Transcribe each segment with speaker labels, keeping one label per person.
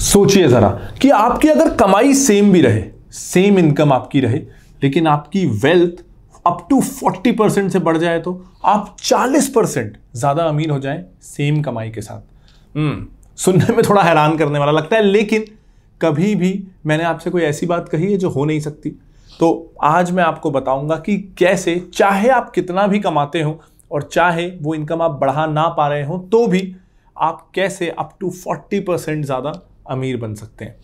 Speaker 1: सोचिए जरा कि आपकी अगर कमाई सेम भी रहे, सेम इनकम आपकी रहे, लेकिन आपकी वेल्थ अप टू 40% से बढ़ जाए, तो आप 40% ज्यादा अमीर हो जाएं सेम कमाई के साथ। सुनने में थोड़ा हैरान करने वाला लगता है, लेकिन कभी भी मैंने आपसे कोई ऐसी बात कही है जो हो नहीं सकती। तो आज मैं आपको बताऊंगा कि कैसे, चाहे आप कितना भी कमाते हो और चाहे वो इनकम आप बढ़ा ना पा रहे हो, तो भी आप कैसे अप टू 40% ज्यादा अमीर बन सकते हैं।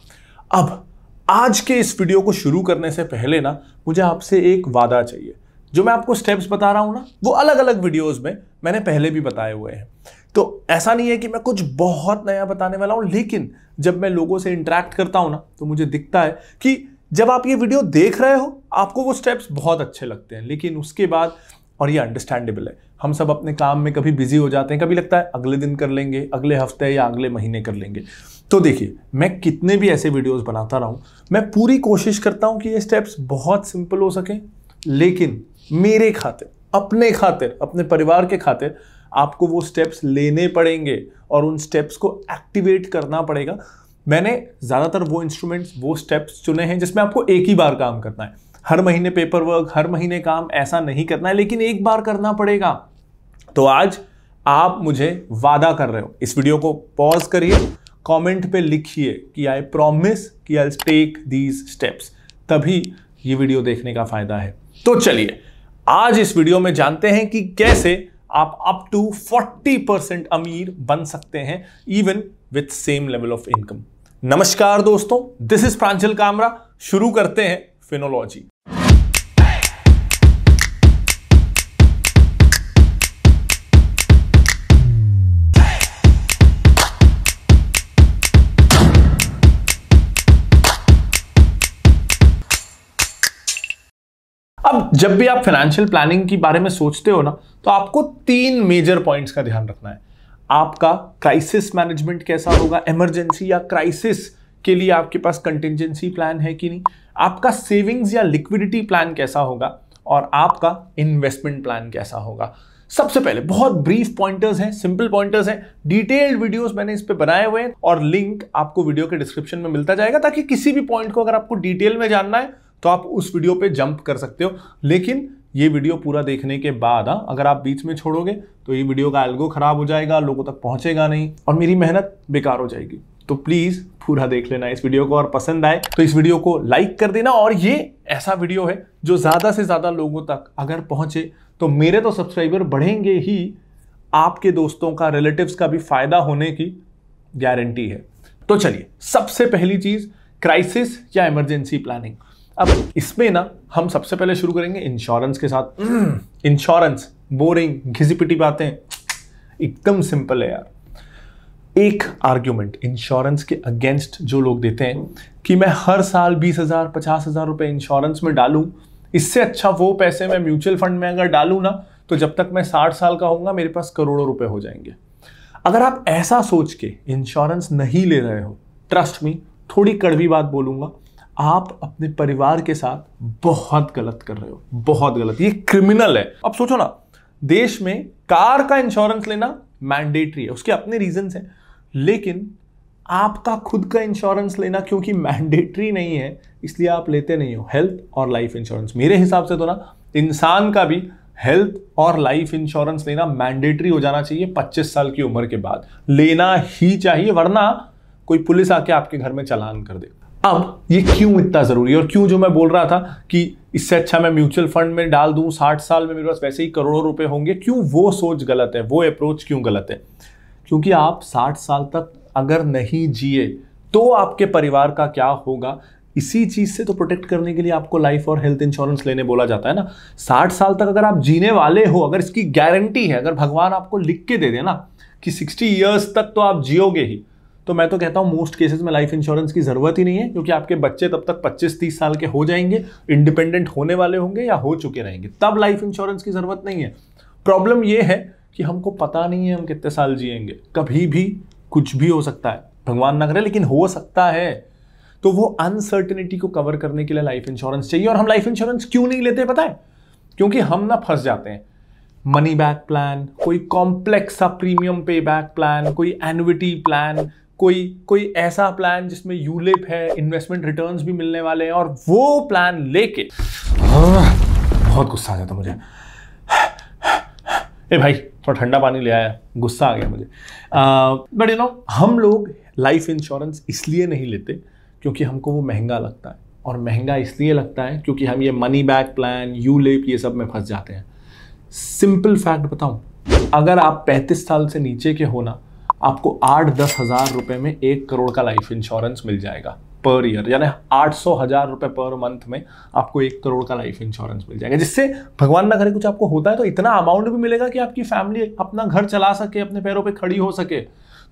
Speaker 1: अब आज के इस वीडियो को शुरू करने से पहले ना, मुझे आपसे एक वादा चाहिए। जो मैं आपको स्टेप्स बता रहा हूं ना, वो अलग अलग वीडियोस में मैंने पहले भी बताए हुए हैं। तो ऐसा नहीं है कि मैं कुछ बहुत नया बताने वाला हूं, लेकिन जब मैं लोगों से इंटरेक्ट करता हूं ना, तो मुझे दिखता है कि जब आप ये वीडियो देख रहे हो आपको वो स्टेप्स बहुत अच्छे लगते हैं, लेकिन उसके बाद, और ये अंडरस्टैंडेबल है, हम सब अपने काम में कभी बिजी हो जाते हैं, कभी लगता है अगले दिन कर लेंगे, अगले हफ्ते या अगले महीने कर लेंगे। तो देखिए, मैं कितने भी ऐसे वीडियोस बनाता रहा हूं, मैं पूरी कोशिश करता हूं कि ये स्टेप्स बहुत सिंपल हो सके, लेकिन मेरे खातिर, अपने परिवार के खातिर आपको वो स्टेप्स लेने पड़ेंगे और उन स्टेप्स को एक्टिवेट करना पड़ेगा। मैंने ज्यादातर वो इंस्ट्रूमेंट्स, वो स्टेप्स चुने हैं जिसमें आपको एक ही बार काम करना है। हर महीने पेपर वर्क, हर महीने काम ऐसा नहीं करना है, लेकिन एक बार करना पड़ेगा। तो आज आप मुझे वादा कर रहे हो, इस वीडियो को पॉज करिए, कमेंट पे लिखिए कि आई प्रॉमिस कि I will take these steps, तभी ये वीडियो देखने का फायदा है। तो चलिए आज इस वीडियो में जानते हैं कि कैसे आप अप टू 40% अमीर बन सकते हैं, even with same level of income. नमस्कार दोस्तों, दिस इज प्रांजल कामरा। शुरू करते हैं फिनोलॉजी। अब जब भी आप फाइनेंशियल प्लानिंग के बारे में सोचते हो ना, तो आपको 3 मेजर पॉइंट्स का ध्यान रखना है। आपका क्राइसिस मैनेजमेंट कैसा होगा, इमरजेंसी या क्राइसिस के लिए आपके पास कंटिंजेंसी प्लान है कि नहीं, आपका सेविंग्स या लिक्विडिटी प्लान कैसा होगा, और आपका इन्वेस्टमेंट प्लान कैसा होगा। सबसे पहले बहुत ब्रीफ पॉइंटर्स हैं, सिंपल पॉइंटर्स हैं, डिटेल्ड वीडियोस मैंने इस पे बनाए हुए हैं और लिंक आपको वीडियो के डिस्क्रिप्शन में मिलता जाएगा, ताकि किसी भी पॉइंट को अगर आपको डिटेल में जानना है तो आप उस वीडियो पे जंप कर सकते हो। लेकिन ये वीडियो पूरा देखने के बाद अगर आप बीच में छोड़ोगे तो ये वीडियो का एल्गो खराब हो जाएगा, लोगों तक पहुंचेगा नहीं और मेरी मेहनत बेकार हो जाएगी। तो प्लीज पूरा देख लेना इस वीडियो को, और पसंद आए तो इस वीडियो को लाइक कर देना। और ये ऐसा वीडियो है जो ज्यादा से ज्यादा लोगों तक अगर पहुंचे तो मेरे तो सब्सक्राइबर बढ़ेंगे ही, आपके दोस्तों का, रिलेटिव्स का भी फायदा होने की गारंटी है। तो चलिए, सबसे पहली चीज क्राइसिस या इमरजेंसी प्लानिंग। अब इसमें ना हम सबसे पहले शुरू करेंगे इंश्योरेंस के साथ। इंश्योरेंस, बोरिंग, घिसी-पिटी बातें, एकदम सिंपल है यार। एक आर्ग्यूमेंट इंश्योरेंस के अगेंस्ट जो लोग देते हैं कि मैं हर साल 20,000 50,000 रुपए इंश्योरेंस में डालूं, इससे अच्छा वो पैसे मैं म्यूचुअल फंड में अगर डालूं ना, तो जब तक मैं 60 साल का होऊंगा मेरे पास करोड़ों रुपए हो जाएंगे। अगर आप ऐसा सोच के इंश्योरेंस नहीं ले रहे हो, ट्रस्ट मी, थोड़ी कड़वी बात बोलूंगा, आप अपने परिवार के साथ बहुत गलत कर रहे हो, बहुत गलत, ये क्रिमिनल है। अब सोचो ना, देश में कार का इंश्योरेंस लेना मैंडेटरी है, उसके अपने रीजंस हैं, लेकिन आपका खुद का इंश्योरेंस लेना क्योंकि मैंडेटरी नहीं है, इसलिए आप लेते नहीं हो हेल्थ और लाइफ इंश्योरेंस। मेरे हिसाब से तो ना, इंसान का भी हेल्थ और लाइफ इंश्योरेंस लेना मैंडेटरी हो जाना चाहिए 25 साल की उम्र के बाद, लेना ही चाहिए, वरना कोई पुलिस आके आपके घर में चालान कर दे। अब ये क्यों इतना जरूरी है, और क्यों जो मैं बोल रहा था कि इससे अच्छा मैं म्यूचुअल फंड में डाल दूं, 60 साल में मेरे पास वैसे ही करोड़ों रुपए होंगे, क्यों वो सोच गलत है, वो अप्रोच क्यों गलत है? क्योंकि आप 60 साल तक अगर नहीं जिए तो आपके परिवार का क्या होगा, इसी चीज से तो प्रोटेक्ट करने के लिए आपको लाइफ और हेल्थ इंश्योरेंस लेने बोला जाता है ना। 60 साल तक अगर आप जीने वाले हो, अगर इसकी गारंटी है, अगर भगवान आपको लिख के दे देना कि 60 ईयर्स तक तो आप जियोगे ही, तो मैं तो कहता हूं मोस्ट केसेस में लाइफ इंश्योरेंस की जरूरत ही नहीं है, क्योंकि आपके बच्चे तब तक 25-30 साल के हो जाएंगे, इंडिपेंडेंट होने वाले होंगे या हो चुके रहेंगे, तब लाइफ इंश्योरेंस की जरूरत नहीं है। प्रॉब्लम यह है कि हमको पता नहीं है हम कितने साल जिएंगे, कभी भी कुछ भी हो सकता है, भगवान ना करे, लेकिन हो सकता है। तो वो अनसर्टेनिटी को कवर करने के लिए लाइफ इंश्योरेंस चाहिए। और हम लाइफ इंश्योरेंस क्यों नहीं लेते पता है? क्योंकि हम ना फंस जाते हैं। मनी बैक प्लान, कोई कॉम्प्लेक्स सा प्रीमियम पे बैक प्लान, कोई एन्युइटी प्लान, कोई ऐसा प्लान जिसमें यूलिप है, इन्वेस्टमेंट रिटर्न्स भी मिलने वाले हैं, और वो प्लान लेके बहुत गुस्सा आ जाता मुझे। ए भाई थोड़ा ठंडा पानी ले आया, गुस्सा आ गया मुझे। बट यू नो, हम लोग लाइफ इंश्योरेंस इसलिए नहीं लेते क्योंकि हमको वो महंगा लगता है, और महंगा इसलिए लगता है क्योंकि हम ये मनी बैक प्लान, यूलिप, ये सब में फंस जाते हैं। सिंपल फैक्ट बताऊं, अगर आप 35 साल से नीचे के हो ना, आपको 8-10 हज़ार रुपए में 1 करोड़ का लाइफ इंश्योरेंस मिल जाएगा पर ईयर, यानी 800,000 रुपए पर मंथ में आपको 1 करोड़ का लाइफ इंश्योरेंस मिल जाएगा, जिससे भगवान ना करे कुछ आपको होता है तो इतना अमाउंट भी मिलेगा कि आपकी फैमिली अपना घर चला सके, अपने पैरों पे खड़ी हो सके।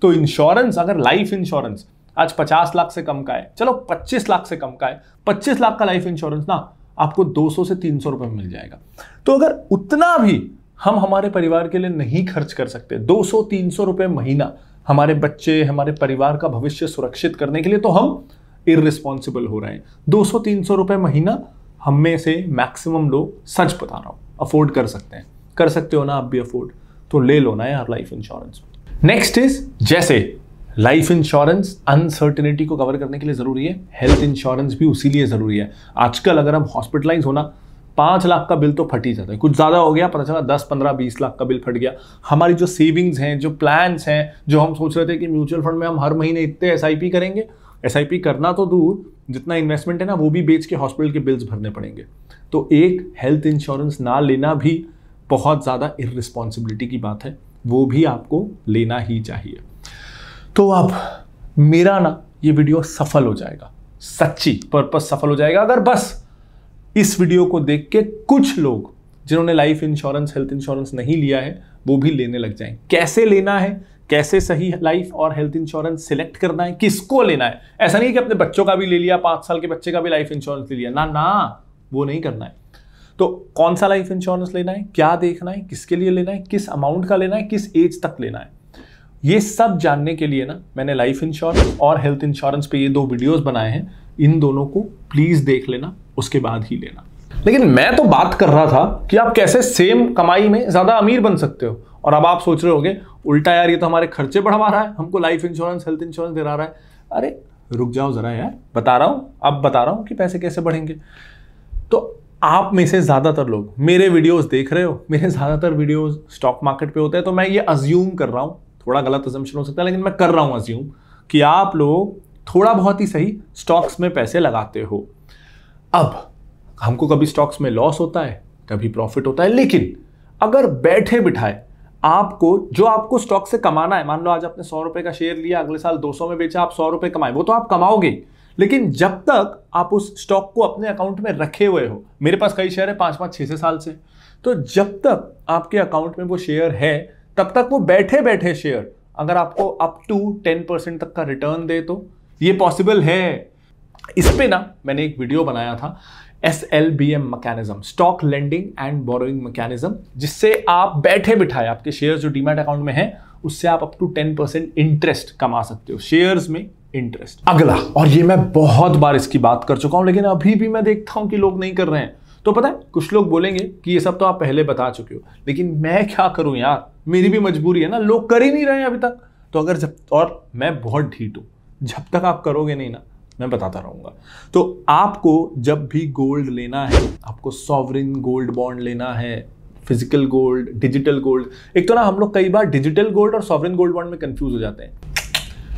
Speaker 1: तो इंश्योरेंस, अगर लाइफ इंश्योरेंस आज 50 लाख से कम का है, चलो 25 लाख से कम का है, 25 लाख का लाइफ इंश्योरेंस ना आपको 200 से 300 रुपए में मिल जाएगा। तो अगर उतना भी हम हमारे परिवार के लिए नहीं खर्च कर सकते, 200-300 रुपए महीना हमारे बच्चे, हमारे परिवार का भविष्य सुरक्षित करने के लिए, तो हम इररिस्पॉन्सिबल हो रहे हैं। 200-300 रुपए महीना हम में से मैक्सिमम लोग, सच बता रहा हूं, अफोर्ड कर सकते हैं। कर सकते हो ना आप भी अफोर्ड, तो ले लो ना यार लाइफ इंश्योरेंस। नेक्स्ट इज, जैसे लाइफ इंश्योरेंस अनसर्टेनिटी को कवर करने के लिए जरूरी है, हेल्थ इंश्योरेंस भी उसी लिए जरूरी है। आजकल अगर हम हॉस्पिटलाइज होना, 5 लाख का बिल तो फट ही जाता है, कुछ ज्यादा हो गया पता चला 10, 15, 20 लाख का बिल फट गया। हमारी जो सेविंग्स हैं, जो प्लान्स हैं, जो हम सोच रहे थे कि म्यूचुअल फंड में हम हर महीने इतने SIP करेंगे, SIP करना तो दूर, जितना इन्वेस्टमेंट है ना वो भी बेच के हॉस्पिटल के बिल्स भरने पड़ेंगे। तो एक हेल्थ इंश्योरेंस ना लेना भी बहुत ज़्यादा इररिस्पॉन्सिबिलिटी की बात है, वो भी आपको लेना ही चाहिए। तो अब मेरा ना ये वीडियो सफल हो जाएगा, सच्ची पर्पस सफल हो जाएगा, अगर बस इस वीडियो को देख के कुछ लोग जिन्होंने लाइफ इंश्योरेंस, हेल्थ इंश्योरेंस नहीं लिया है, वो भी लेने लग जाएं। कैसे लेना है, कैसे सही लाइफ और हेल्थ इंश्योरेंस सिलेक्ट करना है, किसको लेना है। ऐसा नहीं है कि अपने बच्चों का भी ले लिया, 5 साल के बच्चे का भी लाइफ इंश्योरेंस ले लिया, ना ना, वो नहीं करना है। तो कौन सा लाइफ इंश्योरेंस लेना है, क्या देखना है, किसके लिए लेना है, किस अमाउंट का लेना है, किस एज तक लेना है, ये सब जानने के लिए ना मैंने लाइफ इंश्योरेंस और हेल्थ इंश्योरेंस पे ये 2 वीडियोस बनाए हैं। इन दोनों को प्लीज देख लेना, उसके बाद ही लेना। लेकिन मैं तो बात कर रहा था कि आप कैसे सेम कमाई में ज्यादा अमीर बन सकते हो, और अब आप सोच रहे होगे उल्टा यार, ये तो हमारे खर्चे बढ़वा रहा है, हमको लाइफ इंश्योरेंस, हेल्थ इंश्योरेंस दिला रहा है। अरे रुक जाओ जरा यार, बता रहा हूं, अब बता रहा हूं कि पैसे कैसे बढ़ेंगे। तो आप में से ज्यादातर लोग मेरे वीडियोस देख रहे हो, मेरे ज्यादातर वीडियोस स्टॉक मार्केट पे होते हैं, तो मैं ये अज्यूम कर रहा हूं, थोड़ा गलत अजम्पशन हो सकता है लेकिन मैं कर रहा हूं अज्यूम, कि आप लोग थोड़ा बहुत ही सही स्टॉक्स में पैसे लगाते हो। अब हमको कभी स्टॉक्स में लॉस होता है, कभी प्रॉफिट होता है, लेकिन अगर बैठे बिठाए आपको स्टॉक से कमाना है, मान लो आज आपने 100 रुपए का शेयर लिया, अगले साल 200 में बेचा, आप 100 रुपए कमाए, वो तो आप कमाओगे, लेकिन जब तक आप उस स्टॉक को अपने अकाउंट में रखे हुए हो, मेरे पास कई शेयर है 5-5, 6 साल से, तो जब तक आपके अकाउंट में वो शेयर है, तब तक वो बैठे बैठे शेयर अगर आपको अप टू 10% तक का रिटर्न दे तो ये पॉसिबल है। इस पे ना मैंने एक वीडियो बनाया था, SLBM mechanism, stock lending and borrowing mechanism, जिससे आप बैठे बिठाए आपके शेयर्स जो डीमैट अकाउंट में है, उससे आप अप टू 10% इंटरेस्ट कमा सकते हो, शेयर्स में इंटरेस्ट। अगला, और ये मैं बहुत बार इसकी बात कर चुका हूं, लेकिन अभी भी मैं देखता हूं कि लोग नहीं कर रहे हैं। तो पता है, कुछ लोग बोलेंगे कि ये सब तो आप पहले बता चुके हो, लेकिन मैं क्या करूं यार, मेरी भी मजबूरी है ना, लोग कर ही नहीं रहे हैं अभी तक। तो अगर और मैं बहुत ढीठ हूं, जब तक आप करोगे नहीं ना, मैं बताता रहूंगा। तो आपको जब भी गोल्ड लेना है, आपको सॉवरिन गोल्ड बॉन्ड लेना है, फिजिकल गोल्ड, डिजिटल गोल्ड। एक तो ना हम लोग कई बार डिजिटल गोल्ड और सॉवरिन गोल्ड बॉन्ड में कंफ्यूज हो जाते हैं।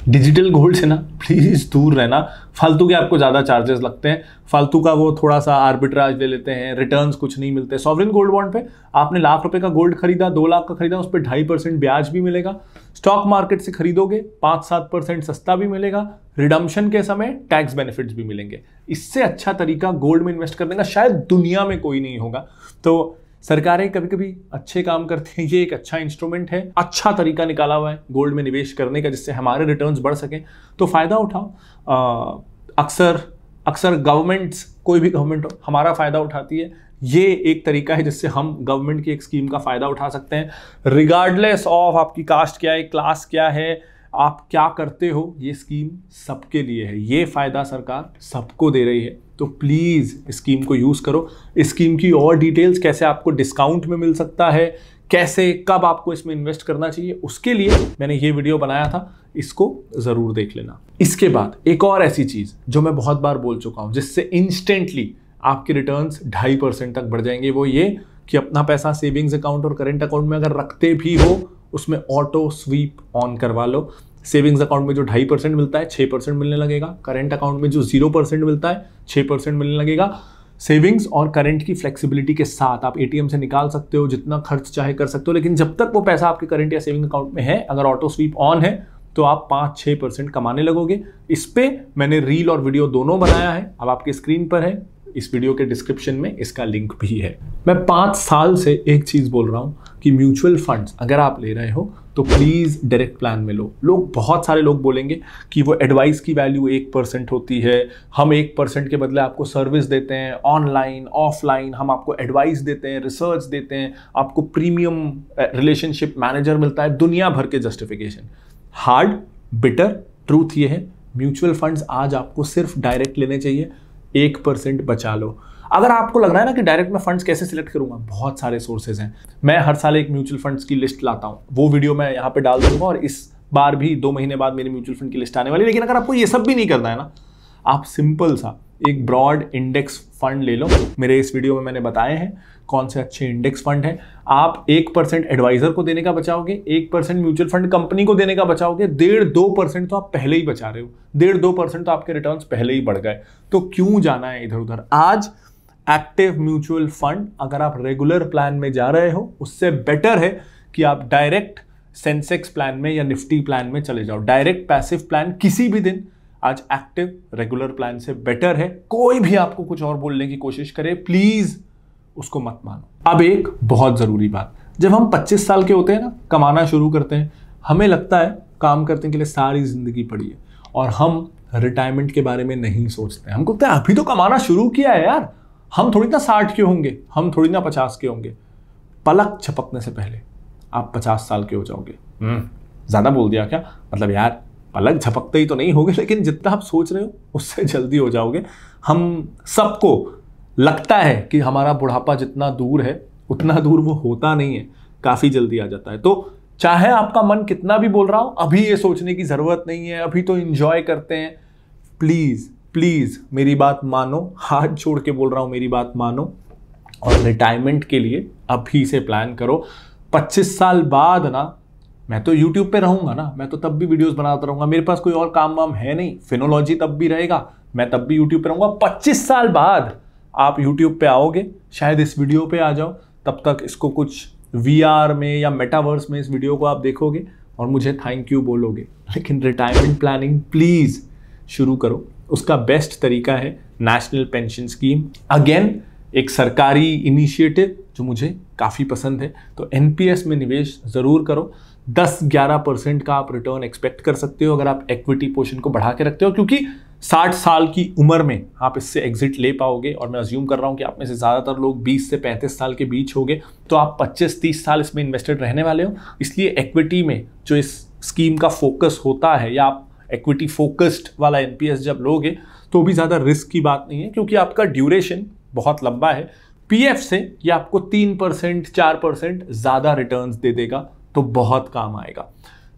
Speaker 1: डिजिटल गोल्ड से ना प्लीज दूर रहना, फालतू के आपको ज्यादा चार्जेस लगते हैं, फालतू का वो थोड़ा सा आर्बिट्राज ले लेते हैं, रिटर्न्स कुछ नहीं मिलते। सॉवरिन गोल्ड बॉन्ड पे आपने लाख रुपए का गोल्ड खरीदा, 2 लाख का खरीदा, उस पर 2.5% ब्याज भी मिलेगा। स्टॉक मार्केट से खरीदोगे 5-7% सस्ता भी मिलेगा, रिडम्पशन के समय टैक्स बेनिफिट्स भी मिलेंगे। इससे अच्छा तरीका गोल्ड में इन्वेस्ट करने का शायद दुनिया में कोई नहीं होगा। तो सरकारें कभी कभी अच्छे काम करती हैं, ये एक अच्छा इंस्ट्रूमेंट है, अच्छा तरीका निकाला हुआ है गोल्ड में निवेश करने का, जिससे हमारे रिटर्न्स बढ़ सकें, तो फायदा उठाओ। अक्सर गवर्नमेंट्स, कोई भी गवर्नमेंट हो, हमारा फायदा उठाती है। ये एक तरीका है जिससे हम गवर्नमेंट की एक स्कीम का फायदा उठा सकते हैं, रिगार्डलेस ऑफ आपकी कास्ट क्या है, क्लास क्या है, आप क्या करते हो, ये स्कीम सबके लिए है, ये फायदा सरकार सबको दे रही है। तो प्लीज इस स्कीम को यूज करो। इस स्कीम की और डिटेल्स, कैसे आपको डिस्काउंट में मिल सकता है, कैसे कब आपको इसमें इन्वेस्ट करना चाहिए, उसके लिए मैंने ये वीडियो बनाया था, इसको जरूर देख लेना। इसके बाद एक और ऐसी चीज जो मैं बहुत बार बोल चुका हूं, जिससे इंस्टेंटली आपके रिटर्न्स 2.5% तक बढ़ जाएंगे, वो ये कि अपना पैसा सेविंग्स अकाउंट और करंट अकाउंट में अगर रखते भी हो, उसमें ऑटो स्वीप ऑन करवा लो। सेविंग्स अकाउंट में जो 2.5% मिलता है 6% मिलने लगेगा, करंट अकाउंट में जो 0% मिलता है 6% मिलने लगेगा। सेविंग्स और करंट की फ्लेक्सिबिलिटी के साथ आप एटीएम से निकाल सकते हो, जितना खर्च चाहे कर सकते हो, लेकिन जब तक वो पैसा आपके करंट या सेविंग अकाउंट में है, अगर ऑटो स्वीप ऑन है तो आप 5-6% कमाने लगोगे। इस पे मैंने रील और वीडियो दोनों बनाया है, अब आपकी स्क्रीन पर है, इस वीडियो के डिस्क्रिप्शन में इसका लिंक भी है। मैं 5 साल से एक चीज बोल रहा हूं कि म्यूचुअल फंड्स अगर आप ले रहे हो तो प्लीज डायरेक्ट प्लान में लो। बहुत सारे लोग बोलेंगे कि वो एडवाइस की वैल्यू 1% होती है, हम 1% के बदले आपको सर्विस देते हैं, ऑनलाइन ऑफलाइन हम आपको एडवाइस देते हैं, रिसर्च देते हैं, आपको प्रीमियम रिलेशनशिप मैनेजर मिलता है, दुनिया भर के जस्टिफिकेशन। हार्ड बिटर ट्रूथ ये है, म्यूचुअल फंड्स आज आपको सिर्फ डायरेक्ट लेने चाहिए, 1% बचा लो। अगर आपको लग रहा है ना कि डायरेक्ट मैं फंड्स कैसे सिलेक्ट करूंगा, बहुत सारे सोर्सेज हैं। मैं हर साल एक म्यूचुअल फंड्स की लिस्ट लाता हूं, वो वीडियो मैं यहाँ पे डाल दूंगा, और इस बार भी 2 महीने बाद मेरी म्यूचुअल फंड की लिस्ट आने वाली है। लेकिन अगर आपको ये सब भी नहीं करना है ना, आप सिंपल सा एक ब्रॉड इंडेक्स फंड ले लो। मेरे इस वीडियो में मैंने बताए हैं कौन से अच्छे इंडेक्स फंड हैं। आप 1% एडवाइजर को देने का बचाओगे, 1% म्यूचुअल फंड कंपनी को देने का बचाओगे, 1.5-2% तो आप पहले ही बचा रहे हो, 1.5-2% तो आपके रिटर्न्स पहले ही बढ़ गए। तो क्यों जाना है इधर उधर। आज एक्टिव म्यूचुअल फंड अगर आप रेगुलर प्लान में जा रहे हो, उससे बेटर है कि आप डायरेक्ट सेंसेक्स प्लान में या निफ्टी प्लान में चले जाओ। डायरेक्ट पैसिव प्लान किसी भी दिन आज एक्टिव रेगुलर प्लान से बेटर है। कोई भी आपको कुछ और बोलने की कोशिश करे, प्लीज उसको मत मानो। अब एक बहुत जरूरी बात, जब हम 25 साल के होते हैं ना, कमाना शुरू करते हैं, हमें लगता है काम करने के लिए सारी जिंदगी पड़ी है, और हम रिटायरमेंट के बारे में नहीं सोचते हैं। हमको लगता है अभी तो कमाना शुरू किया है यार, हम थोड़ी ना 60 के होंगे, हम थोड़ी ना 50 के होंगे। पलक झपकने से पहले आप 50 साल के हो जाओगे। ज्यादा बोल दिया क्या? मतलब यार पलक झपकते ही तो नहीं होगे, लेकिन जितना आप सोच रहे हो उससे जल्दी हो जाओगे। हम सबको लगता है कि हमारा बुढ़ापा जितना दूर है, उतना दूर वो होता नहीं है, काफी जल्दी आ जाता है। तो चाहे आपका मन कितना भी बोल रहा हो, अभी ये सोचने की जरूरत नहीं है, अभी तो एंजॉय करते हैं। प्लीज प्लीज मेरी बात मानो, हाथ जोड़ के बोल रहा हूं, मेरी बात मानो, और रिटायरमेंट के लिए अभी से प्लान करो। 25 साल बाद ना, मैं तो YouTube पे रहूंगा ना, मैं तो तब भी वीडियोस बनाता रहूंगा, मेरे पास कोई और काम वाम है नहीं, फिनोलॉजी तब भी रहेगा, मैं तब भी YouTube पे रहूंगा। 25 साल बाद आप YouTube पे आओगे, शायद इस वीडियो पे आ जाओ, तब तक इसको कुछ VR में या मेटावर्स में इस वीडियो को आप देखोगे और मुझे थैंक यू बोलोगे। लेकिन रिटायरमेंट प्लानिंग प्लीज शुरू करो। उसका बेस्ट तरीका है नेशनल पेंशन स्कीम। अगेन एक सरकारी इनिशिएटिव जो मुझे काफ़ी पसंद है। तो एनपीएस में निवेश ज़रूर करो। 10-11% का आप रिटर्न एक्सपेक्ट कर सकते हो अगर आप इक्विटी पोर्शन को बढ़ा के रखते हो, क्योंकि 60 साल की उम्र में आप इससे एग्जिट ले पाओगे। और मैं अज्यूम कर रहा हूँ कि आप में से ज़्यादातर लोग 20 से 35 साल के बीच होंगे, तो आप 25-30 साल इसमें इन्वेस्टेड रहने वाले हो। इसलिए इक्विटी में जो इस स्कीम का फोकस होता है, या आप इक्विटी फोकस्ड वाला एनपीएस जब लोगे तो भी ज़्यादा रिस्क की बात नहीं है, क्योंकि आपका ड्यूरेशन बहुत लंबा है। पीएफ से ये आपको 3% 4% ज़्यादा रिटर्न्स दे देगा, तो बहुत काम आएगा।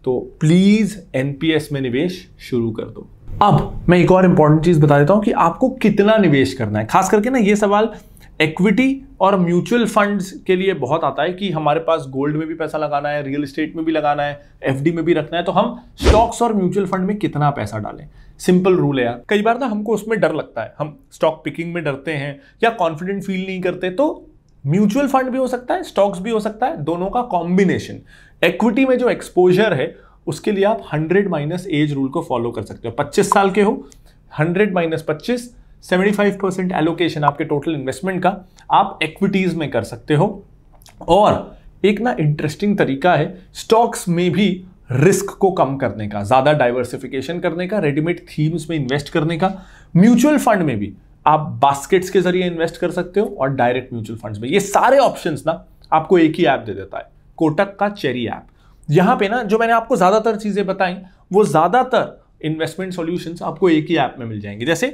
Speaker 1: तो प्लीज़ एनपीएस में निवेश शुरू कर दो। अब मैं एक और इंपॉर्टेंट चीज़ बता देता हूँ कि आपको कितना निवेश करना है। खास करके ना ये सवाल इक्विटी और म्यूचुअल फंड्स के लिए बहुत आता है कि हमारे पास गोल्ड में भी पैसा लगाना है, रियल एस्टेट में भी लगाना है, एफडी में भी रखना है, तो हम स्टॉक्स और म्यूचुअल फंड में कितना पैसा डालें। सिंपल रूल है यार। कई बार ना हमको उसमें डर लगता है, हम स्टॉक पिकिंग में डरते हैं या कॉन्फिडेंट फील नहीं करते, तो म्यूचुअल फंड भी हो सकता है, स्टॉक्स भी हो सकता है, दोनों का कॉम्बिनेशन। इक्विटी में जो एक्सपोजर है उसके लिए आप 100 - एज रूल को फॉलो कर सकते हो। 25 साल के हो, 100 - 25, 75% एलोकेशन आपके टोटल इन्वेस्टमेंट का आप इक्विटीज में कर सकते हो। और एक ना इंटरेस्टिंग तरीका है स्टॉक्स में भी रिस्क को कम करने का, ज्यादा डाइवर्सिफिकेशन करने का, रेडीमेड थीम्स में इन्वेस्ट करने का। म्यूचुअल फंड में भी आप बास्केट्स के जरिए इन्वेस्ट कर सकते हो और डायरेक्ट म्यूचुअल फंड्स में। ये सारे ऑप्शंस ना आपको एक ही ऐप दे देता है, कोटक का चेरी ऐप। यहां पे ना जो मैंने आपको ज्यादातर चीजें बताई, वो ज्यादातर इन्वेस्टमेंट सॉल्यूशंस आपको एक ही ऐप में मिल जाएंगे। जैसे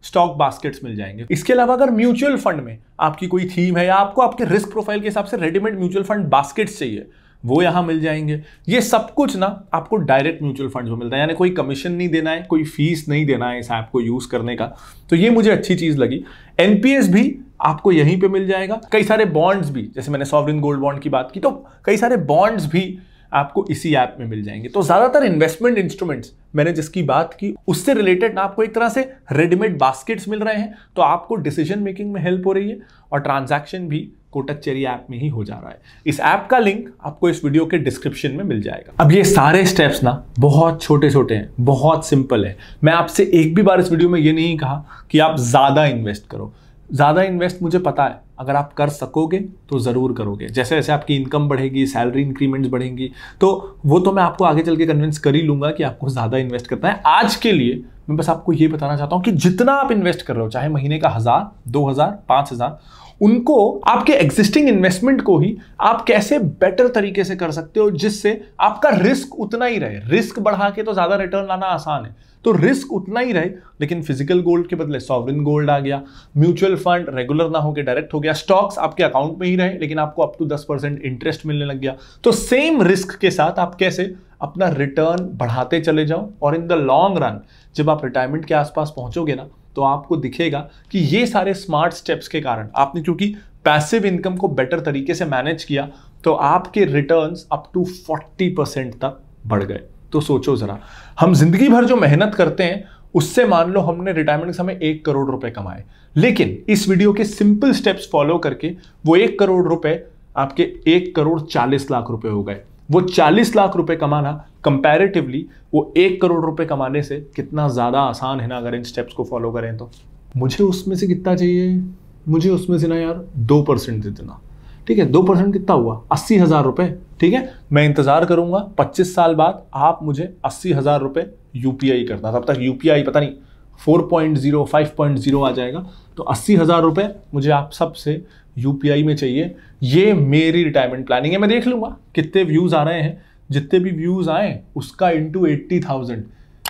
Speaker 1: स्टॉक बास्केट्स मिल जाएंगे। इसके अलावा अगर म्यूचुअल फंड में आपकी कोई थीम है या आपको आपके रिस्क प्रोफाइल के हिसाब से रेडीमेड म्यूचुअल फंड बास्केट्स चाहिए, वो यहां मिल जाएंगे। ये सब कुछ ना आपको डायरेक्ट म्यूचुअल फंड में मिलता है, यानी कोई कमीशन नहीं देना है, कोई फीस नहीं देना है इस ऐप को यूज करने का। तो ये मुझे अच्छी चीज लगी। एनपीएस भी आपको यहीं पे मिल जाएगा। कई सारे बॉन्ड्स भी, जैसे मैंने सॉवरेन गोल्ड बॉन्ड की बात की, तो कई सारे बॉन्ड्स भी आपको इसी ऐप में मिल जाएंगे। तो ज्यादातर इन्वेस्टमेंट इंस्ट्रूमेंट्स मैंने जिसकी बात की उससे रिलेटेड ना आपको एक तरह से रेडीमेड बास्केट्स मिल रहे हैं, तो आपको डिसीजन मेकिंग में हेल्प हो रही है और ट्रांजैक्शन भी कोटक चेरी ऐप में ही हो जा रहा है। इस ऐप का लिंक आपको इस वीडियो के डिस्क्रिप्शन में मिल जाएगा। अब ये सारे स्टेप्स ना बहुत छोटे छोटे हैं, बहुत सिंपल है। मैं आपसे एक भी बार इस वीडियो में ये नहीं कहा कि आप ज्यादा इन्वेस्ट करो। ज्यादा इन्वेस्ट मुझे पता है अगर आप कर सकोगे तो जरूर करोगे। जैसे जैसे आपकी इनकम बढ़ेगी, सैलरी इंक्रीमेंट्स बढ़ेंगी, तो वो तो मैं आपको आगे चल के कन्विंस कर ही लूंगा कि आपको ज्यादा इन्वेस्ट करना है। आज के लिए मैं बस आपको ये बताना चाहता हूं कि जितना आप इन्वेस्ट कर रहे हो, चाहे महीने का 1000, 2000, 5000, उनको आपके एग्जिस्टिंग इन्वेस्टमेंट को ही आप कैसे बेटर तरीके से कर सकते हो जिससे आपका रिस्क उतना ही रहे। रिस्क बढ़ा के तो ज्यादा रिटर्न लाना आसान है, तो रिस्क उतना ही रहे, लेकिन फिजिकल गोल्ड के बदले सॉवरेन गोल्ड आ गया, म्यूचुअल फंड रेगुलर ना होकर डायरेक्ट हो गया, स्टॉक्स आपके अकाउंट में ही रहे लेकिन आपको अप टू 10% इंटरेस्ट मिलने लग गया। तो सेम रिस्क के साथ आप कैसे अपना रिटर्न बढ़ाते चले जाओ, और इन द लॉन्ग रन जब आप रिटायरमेंट के आसपास पहुंचोगे ना, तो आपको दिखेगा कि ये सारे स्मार्ट स्टेप्स के कारण आपने क्योंकि पैसिव इनकम को बेटर तरीके से मैनेज किया, तो आपके रिटर्न्स अप टू 40% तक बढ़ गए। तो सोचो जरा, हम जिंदगी भर जो मेहनत करते हैं उससे मान लो हमने रिटायरमेंट के समय 1 करोड़ रुपए कमाए, लेकिन इस वीडियो के सिंपल स्टेप्स फॉलो करके वो 1 करोड़ रुपए आपके 1 करोड़ 40 लाख रुपए हो गए। वो 40 लाख रुपए कमाना कंपैरेटिवली वो 1 करोड़ रुपए कमाने से कितना ज्यादा आसान है ना, अगर इन स्टेप्स को फॉलो करें तो। मुझे उसमें से कितना चाहिए, मुझे उसमें से ना यार 2% दे देना, ठीक है। 2% कितना हुआ, 80,000 रुपए, ठीक है। मैं इंतजार करूंगा 25 साल बाद आप मुझे 80,000 रुपए यूपीआई करना, तब तक यूपीआई पता नहीं 4.0 5.0 आ जाएगा। तो 80,000 रुपए मुझे आप सबसे यूपीआई में चाहिए। ये मेरी रिटायरमेंट प्लानिंग है। मैं देख लूंगा कितने व्यूज आ रहे हैं, जितने भी व्यूज आए उसका इंटू 80,000।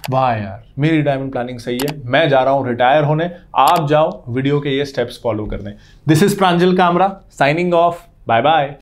Speaker 1: वाह यार, मेरी रिटायरमेंट प्लानिंग सही है। मैं जा रहा हूं रिटायर होने, आप जाओ वीडियो के ये स्टेप्स फॉलो करने। This is Pranjal Kamra signing off, bye bye.